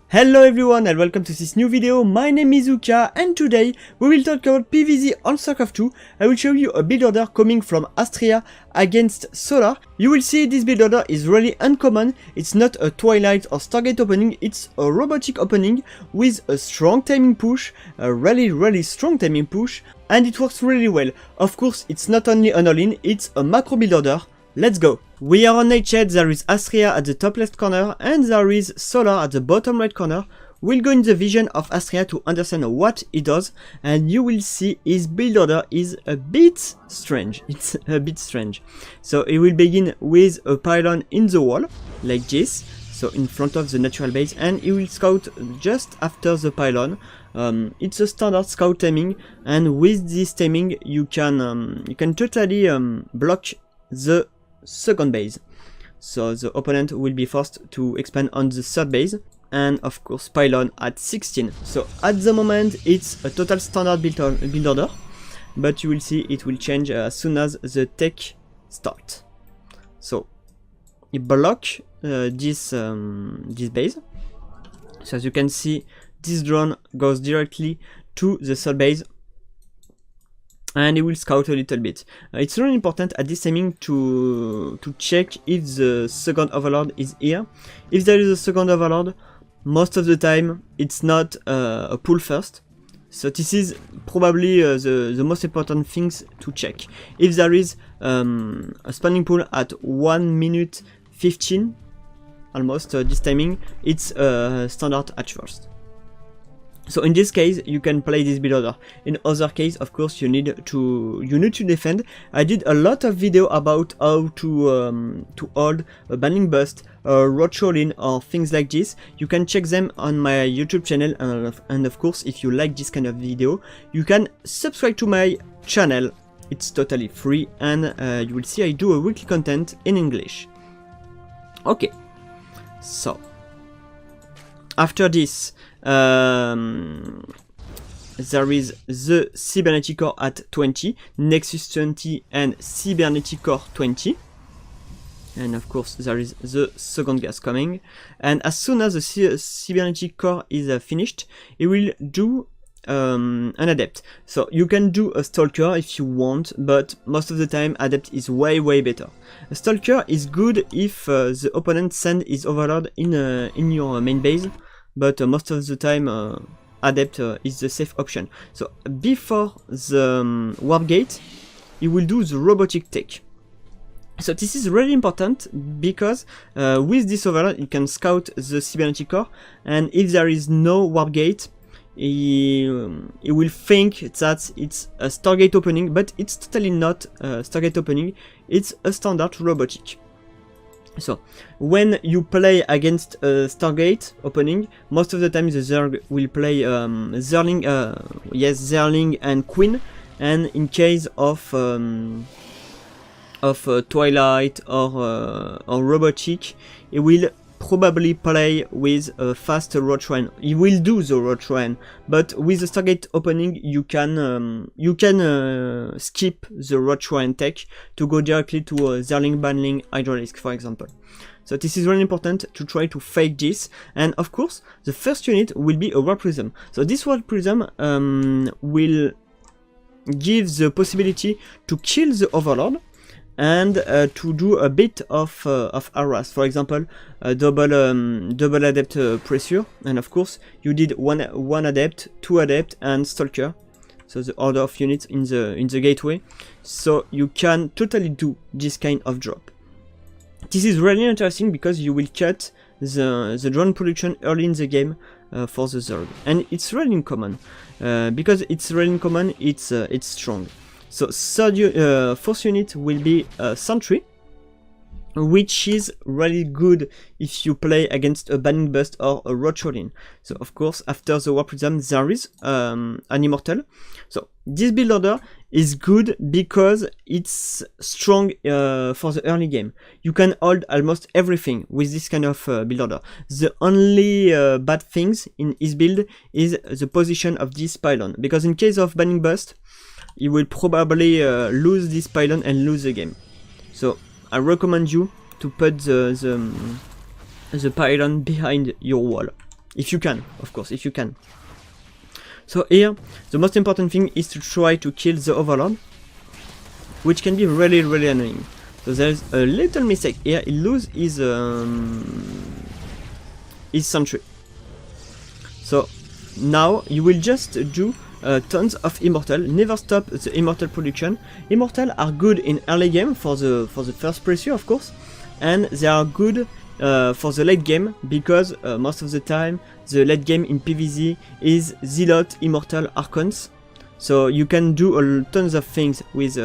Hello everyone and welcome to this new video. My name is Zuka and today we will talk about PvZ on StarCraft 2. I will show you a build order coming from Astrea against Solar. You will see this build order is really uncommon. It's not a Twilight or Stargate opening, it's a robotic opening with a strong timing push, a really strong timing push, and it works really well. Of course, it's not only an all-in, it's a macro build order. Let's go! We are on Nightshade, there is Astrea at the top left corner and there is Solar at the bottom right corner. We'll go in the vision of Astrea to understand what he does, and you will see his build order is a bit strange. It's a bit strange. So he will begin with a pylon in the wall, like this, so in front of the natural base, and he will scout just after the pylon. It's a standard scout timing, and with this timing you can totally block the second base, so the opponent will be forced to expand on the third base, and of course pylon at 16. So at the moment it's a total standard build order, but you will see it will change as soon as the tech start. So you block this base. So as you can see, this drone goes directly to the third base, and it will scout a little bit. It's really important at this timing to check if the second overlord is here. If there is a second overlord, most of the time it's not a pull first. So this is probably the most important things to check. If there is a spawning pool at 1 minute 15, almost this timing, it's standard at first. So in this case, you can play this build order. In other case, of course, you need to defend. I did a lot of video about how to hold a banning bust, roach in, or things like this. You can check them on my YouTube channel, and of course, if you like this kind of video, you can subscribe to my channel. It's totally free, and you will see I do a weekly content in English. Okay, so after this, there is the Cybernetics Core at 20, Nexus 20 and Cybernetics Core 20. And of course there is the second gas coming. And as soon as the Cybernetics Core is finished, it will do an Adept. So you can do a Stalker if you want, but most of the time Adept is way better. A Stalker is good if the opponent sends his overlord in your main base, but most of the time Adept is the safe option. So before the warp gate, you will do the robotic tech. So this is really important because with this overlord you can scout the Cybernetics Core, and if there is no warp gate, he will think that it's a Stargate opening, but it's totally not a Stargate opening, it's a standard robotic. So when you play against a Stargate opening, most of the time the Zerg will play Zerling and Queen, and in case of Twilight or robotic, it will probably play with a fast roach run. He will do the roach run, but with the Stargate opening you can skip the roach run tech to go directly to a Zerling Banling Hydraulic, for example. So this is really important to try to fake this, and of course the first unit will be a Warp Prism. So this Warp Prism will give the possibility to kill the Overlord, and to do a bit of harass, for example, double adept pressure, and of course you did one adept, 2 adept, and stalker, so the order of units in the gateway, so you can totally do this kind of drop. This is really interesting because you will cut the drone production early in the game for the Zerg, and it's really uncommon. Because it's really uncommon, it's strong. So fourth unit will be Sentry, which is really good if you play against a Banning Bust or a Roach All-in. So of course after the Warp Prism there is an Immortal. So this build order is good because it's strong for the early game. You can hold almost everything with this kind of build order. The only bad things in his build is the position of this pylon, because in case of Banning Bust, you will probably lose this pylon and lose the game. So I recommend you to put the pylon behind your wall. If you can, of course, if you can. So here, the most important thing is to try to kill the Overlord, which can be really, really annoying. So there's a little mistake here. He loses his sentry. So now you will just do tons of immortal. Never stop the immortal production. Immortal are good in early game for the first pressure, of course, and they are good for the late game because most of the time the late game in PvZ is Zealot, Immortal, Archons. So you can do tons of things with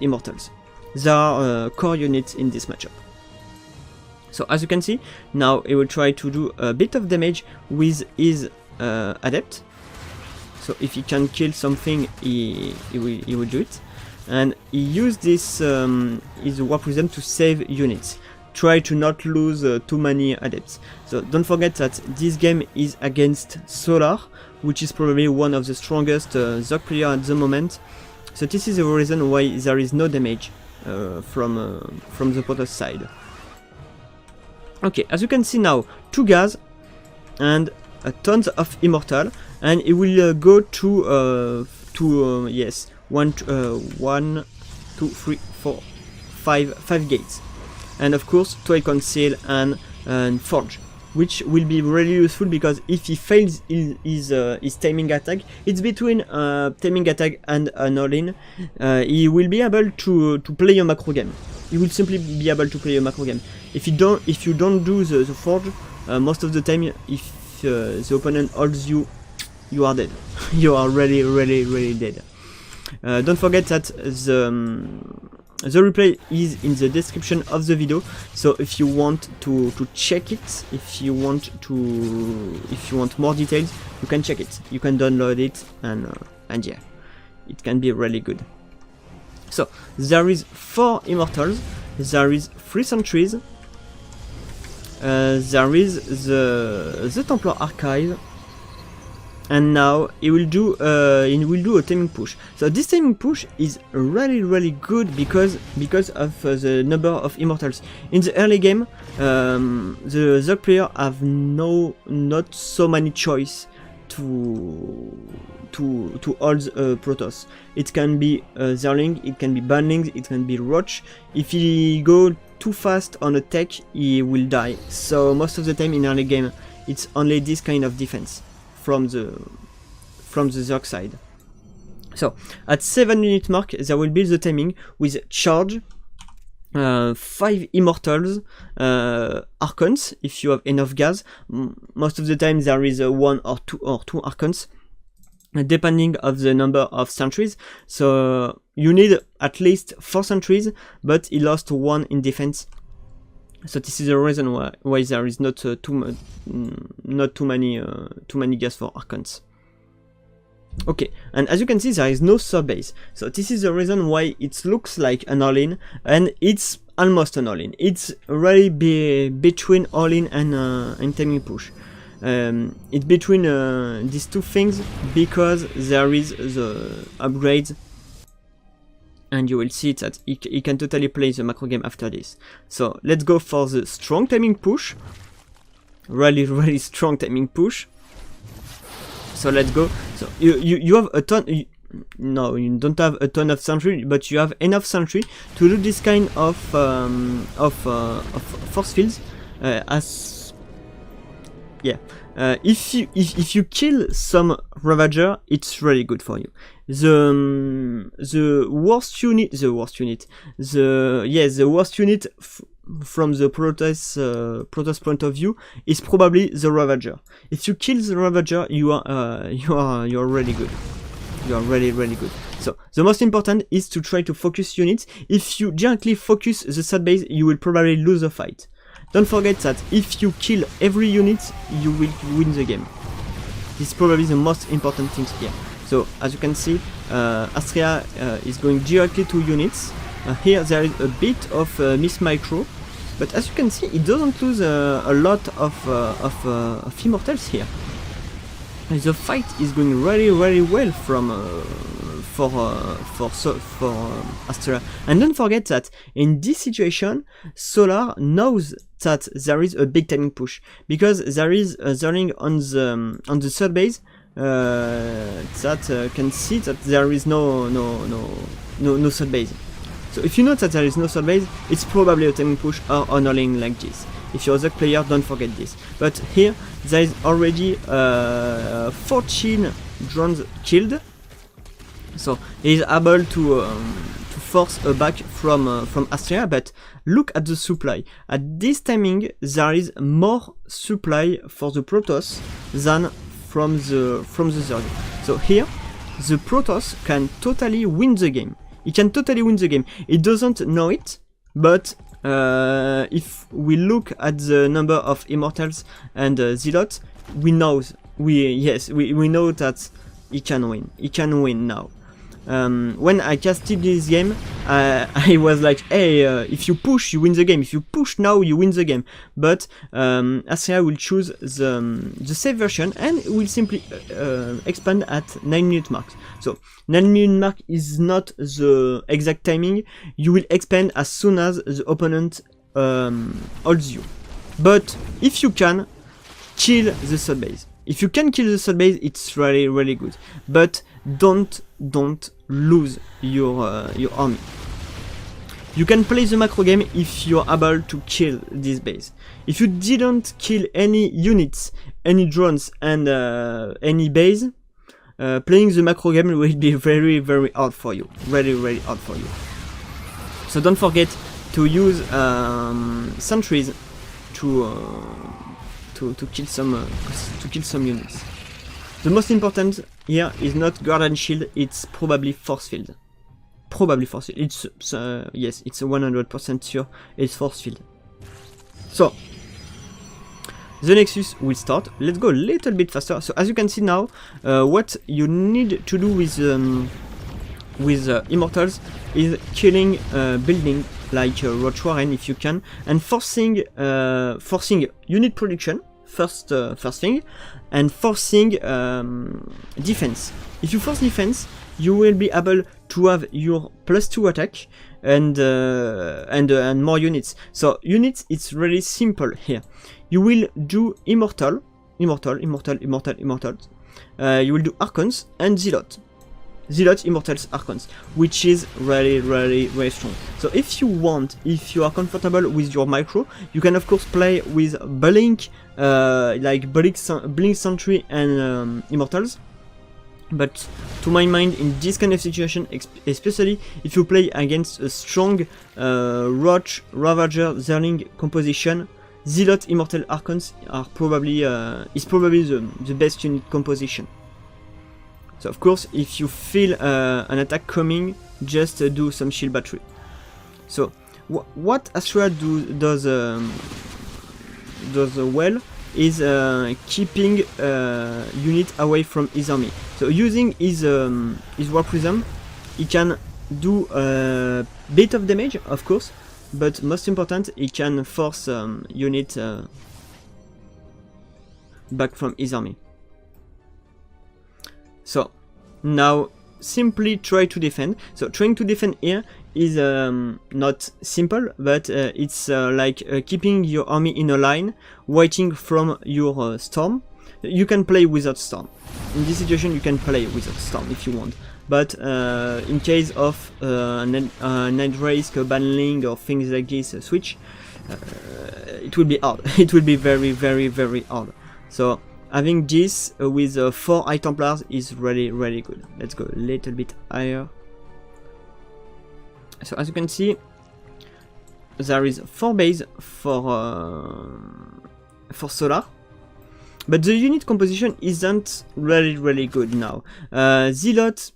Immortals. There are core units in this matchup. So as you can see, now he will try to do a bit of damage with his Adept. So if he can kill something, he will do it. And he used this his War Prism to save units. Try to not lose too many Adepts. So don't forget that this game is against Solar, which is probably one of the strongest Zerg player at the moment. So this is the reason why there is no damage from the Protoss side. Okay, as you can see now, 2 gas and tons of immortal, and it will go to yes, 1, 2, 3, 4, 5 gates, and of course toy conceal and forge, which will be really useful because if he fails his timing attack, it's between timing attack and an all-in. He will be able to play a macro game. He will simply be able to play a macro game. If you don't do the forge, most of the time, if the opponent holds you, you are dead. You are really dead. Don't forget that the replay is in the description of the video, so if you want to check it, if you want more details, you can check it. You can download it, and yeah, it can be really good. So there is 4 immortals, there is 3 sentries, there is the Templar Archive, and now he will do a timing push. So this timing push is really good because of the number of immortals. In the early game, the Zerg player have not so many choice to hold Protoss. It can be Zerling, it can be Banlings, it can be Roach. If he go too fast on a tech, he will die. So most of the time in early game, it's only this kind of defense from the Zerg side. So at 7 unit mark, there will be the timing with charge, 5 immortals, Archons if you have enough gas. Most of the time there is 1 or 2 Archons, depending of the number of sentries. So you need at least 4 sentries, but he lost 1 in defense. So this is the reason why there is not too many gas for Archons. Okay, and as you can see, there is no sub-base. So this is the reason why it looks like an all-in, and it's almost an all-in. It's really between all-in and timing push. It's between these two things because there is the upgrades, and you will see that he can totally play the macro game after this. So let's go for the strong timing push. Really strong timing push. So let's go. So you have a ton. No, you don't have a ton of sentry, but you have enough sentry to do this kind of force fields. If you kill some Ravager, it's really good for you. The worst unit from the Protoss point of view is probably the Ravager. If you kill the Ravager, you are really good. You are really good. So the most important is to try to focus units. If you directly focus the side base, you will probably lose the fight. Don't forget that if you kill every unit, you will win the game. This is probably the most important thing here. So as you can see, Astrea is going directly to units. Here there is a bit of miss micro, but as you can see, it doesn't lose a lot of immortals here. The fight is going really well for Astrea. And don't forget that in this situation, Solar knows that there is a big timing push, because there is a Zerling on the third base that can see that there is no third base. So if you know that there is no third base, it's probably a timing push or an all-in like this. If you're a Zerg player, don't forget this. But here there is already 14 drones killed, so he is able to force a back from Astrea. But look at the supply. At this timing, there is more supply for the Protoss than from the Zerg. So here, the Protoss can totally win the game. It can totally win the game. It doesn't know it, but if we look at the number of immortals and zealots, we know that he can win. He can win now. When I casted this game, I was like, hey, if you push, you win the game. If you push now, you win the game. But Astrea will choose the safe version and will simply expand at 9-minute marks. So 9-minute mark is not the exact timing. You will expand as soon as the opponent holds you. But if you can, kill the third base. If you can kill the third base, it's really good. But don't lose your army. You can play the macro game if you're able to kill this base. If you didn't kill any units, any drones, and any base, playing the macro game will be very hard for you. Really hard for you. So don't forget to use sentries to kill some units. The most important here is not guard and shield, it's probably force field. It's yes, it's 100% sure it's force field. So the Nexus will start. Let's go a little bit faster. So as you can see now, what you need to do with immortals is killing building like Roach Warren if you can, and forcing unit production first thing, and forcing defense. If you force defense, you will be able to have your +2 attack and more units. So units, it's really simple here. You will do immortals. You will do archons and zealot. Zealot, immortals, archons, which is really strong. So if you are comfortable with your micro, you can of course play with blink, like blink sentry and immortals. But to my mind, in this kind of situation, especially if you play against a strong Roach, Ravager, Zerling composition, Zealot, Immortal, Archons are probably the best unit composition. So of course, if you feel an attack coming, just do some shield battery. So what Astrea does well is keeping unit away from his army. So using his War Prism, he can do a bit of damage, of course, but most important, he can force unit back from his army. So now simply try to defend. So trying to defend here is not simple, but it's like keeping your army in a line, waiting from your storm. You can play without storm. In this situation you can play without storm if you want, but in case of night risk, banning or things like this switch, it will be hard. It will be very hard. So having this with 4 High Templars is really good. Let's go a little bit higher. So as you can see, there is 4 bases for Solar, but the unit composition isn't really good now. Zealot,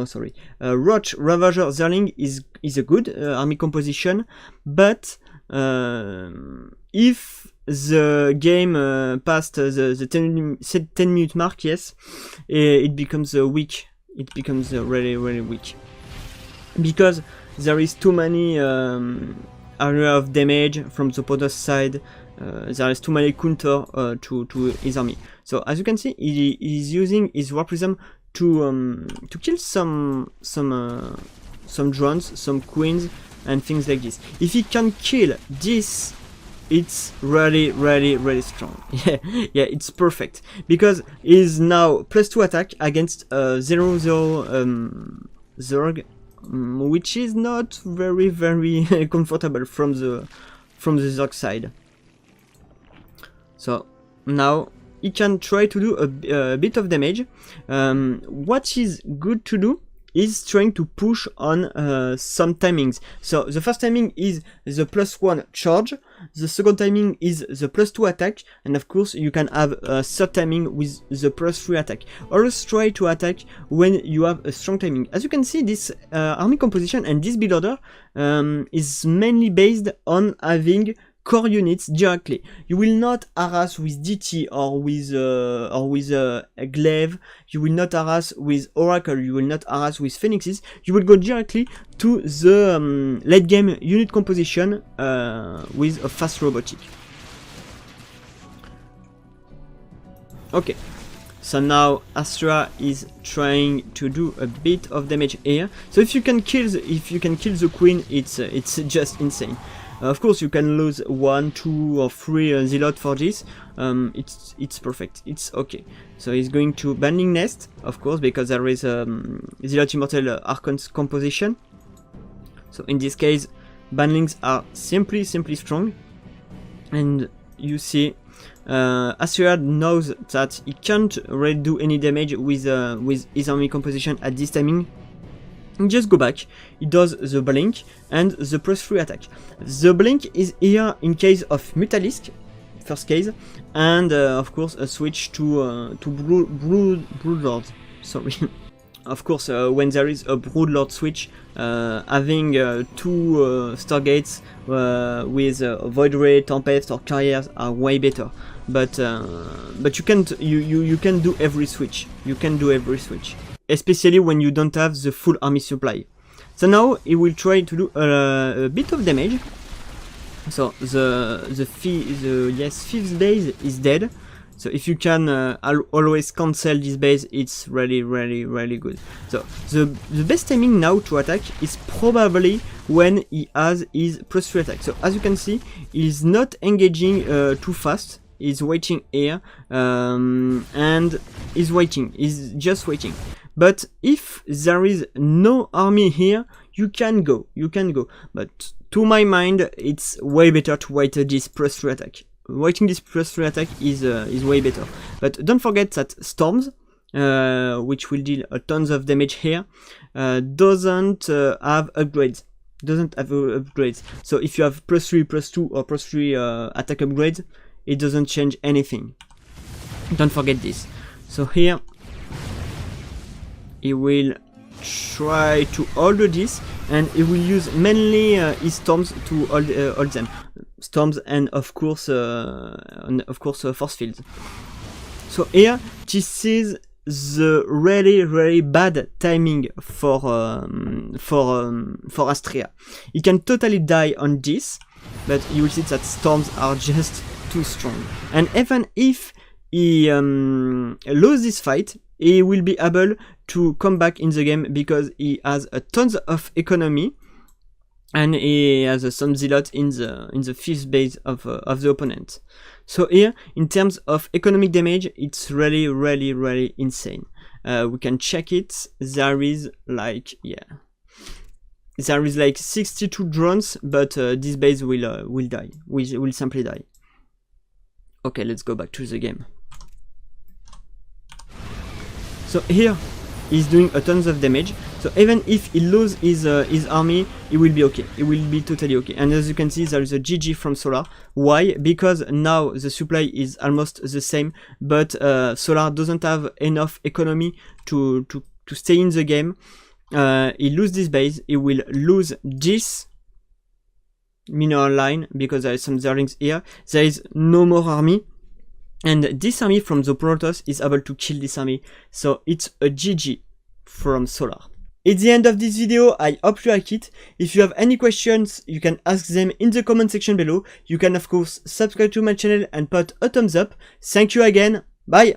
sorry. Roach, Ravager, Zerling is a good army composition, but if the game past the 10-minute mark, yes, it becomes weak. It becomes really weak, because there is too many area of damage from the Protoss side. There is too many counter to his army. So as you can see, he is using his War Prism to kill some drones, some queens, and things like this. If he can kill this it's really strong. Yeah, it's perfect because he's now +2 attack against 0/0 Zerg, which is not very comfortable from the Zerg side. So now he can try to do a bit of damage. What is good to do is trying to push on some timings. So the first timing is the +1 charge, the second timing is the +2 attack, and of course you can have a third timing with the +3 attack. Always try to attack when you have a strong timing. As you can see, this army composition and this build order is mainly based on having core units directly. You will not harass with DT or with a glaive. You will not harass with Oracle. You will not harass with Phoenixes. You will go directly to the late game unit composition with a fast robotic. Okay, so now Astrea is trying to do a bit of damage here. So if you can kill the queen, it's just insane. Of course, you can lose 1, 2, or 3 zealot for this. It's perfect. It's okay. So he's going to Banding Nest, of course, because there is zealot immortal Archon's composition. So in this case, bandlings are simply strong, and you see, Astrea knows that he can't really do any damage with his army composition at this timing. Just go back, he does the blink and the +3 attack. The blink is here in case of Mutalisk, first case, and of course a switch to Broodlord. Sorry. Of course, when there is a Broodlord switch, having 2 Stargates with Void Ray, Tempest, or Carriers are way better. But you can't you can do every switch. You can do every switch, especially when you don't have the full army supply. So now he will try to do a bit of damage. So the fifth base is dead. So if you can always cancel this base, it's really good. So the best timing now to attack is probably when he has his +3 attack. So as you can see, he's not engaging too fast. He's waiting here, and he's just waiting. But if there is no army here, you can go. But to my mind, it's way better to wait this +3 attack. Waiting this +3 attack is way better. But don't forget that Storms, which will deal tons of damage here, doesn't have upgrades. So if you have +3, +2, or +3 attack upgrades, it doesn't change anything. Don't forget this. So here he will try to hold this, and he will use mainly his storms to hold them. Storms and of course force fields. So here this is the really bad timing for Astrea. He can totally die on this, but you will see that storms are just too strong. And even if he loses this fight, he will be able to come back in the game because he has a tons of economy, and he has some zealot in the 5th base of the opponent. So here, in terms of economic damage, it's really insane. We can check it. There is like 62 drones, but this base will die. Will simply die. Okay, let's go back to the game. So here he's doing a tons of damage. So even if he loses his army, he will be okay. He will be totally okay. And as you can see, there is a GG from Solar. Why? Because now the supply is almost the same, but Solar doesn't have enough economy to stay in the game. He loses this base. He will lose this mineral line because there is some Zerlings here. There is no more army. And this army from the Protoss is able to kill this army. So it's a GG from Solar. It's the end of this video. I hope you like it. If you have any questions, you can ask them in the comment section below. You can of course subscribe to my channel and put a thumbs up. Thank you again. Bye.